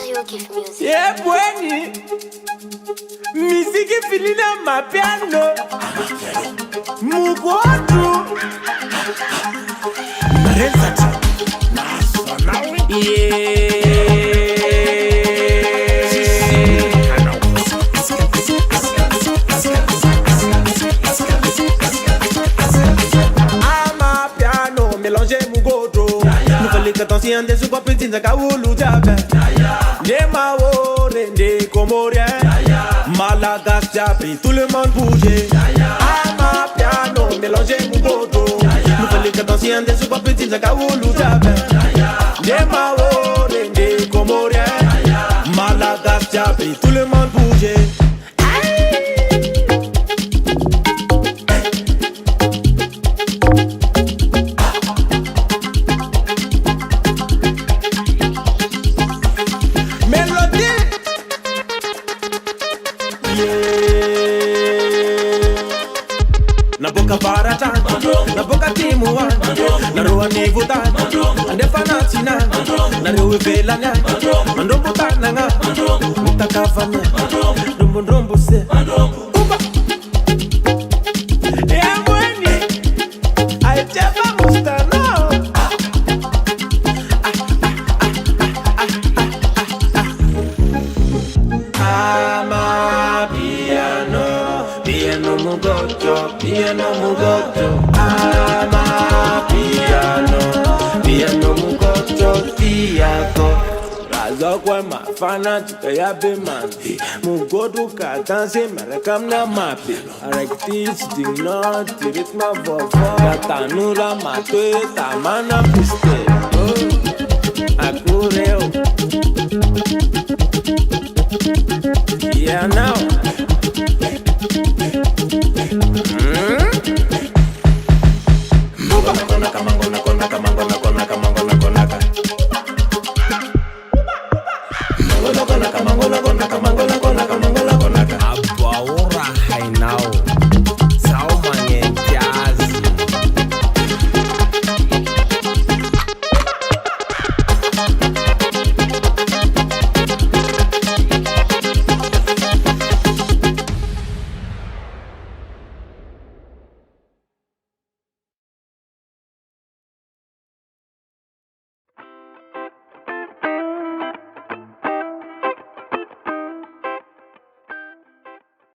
Karaoke music. Yeah, buoni. Musique filina ma piano. Mugodu. Marenzati. Ama piano, mélanger mugodu. Nouvelle attention des super petits à Kaoulou Diabé. Nema wo rende comorien. Malagas Diabé, tout le monde bougeait. Ama piano, mélanger mugodu. Nouvelle attention des super petits à Kaoulou Diabé. Nema wo rende comorien. Malagas Diabé, tout le monde bougeait. Na boca barata, na boca timuan, na rua nivuta, ande fanatina, na rua velanya, mando butana nga, mutakavanya, rombo se, uba. Ya mweni, aicheva mustano. Ama piano, piano mugocho, piano mugocho. Ama piano, piano mugocho, tiago. Razo kwa mafana tukaya be mandi. Mugodu ka danse merekam na mapi. Arektis ding not tirit ma vovo. Katanura matwe tamana piste. Akureo. Yeah now.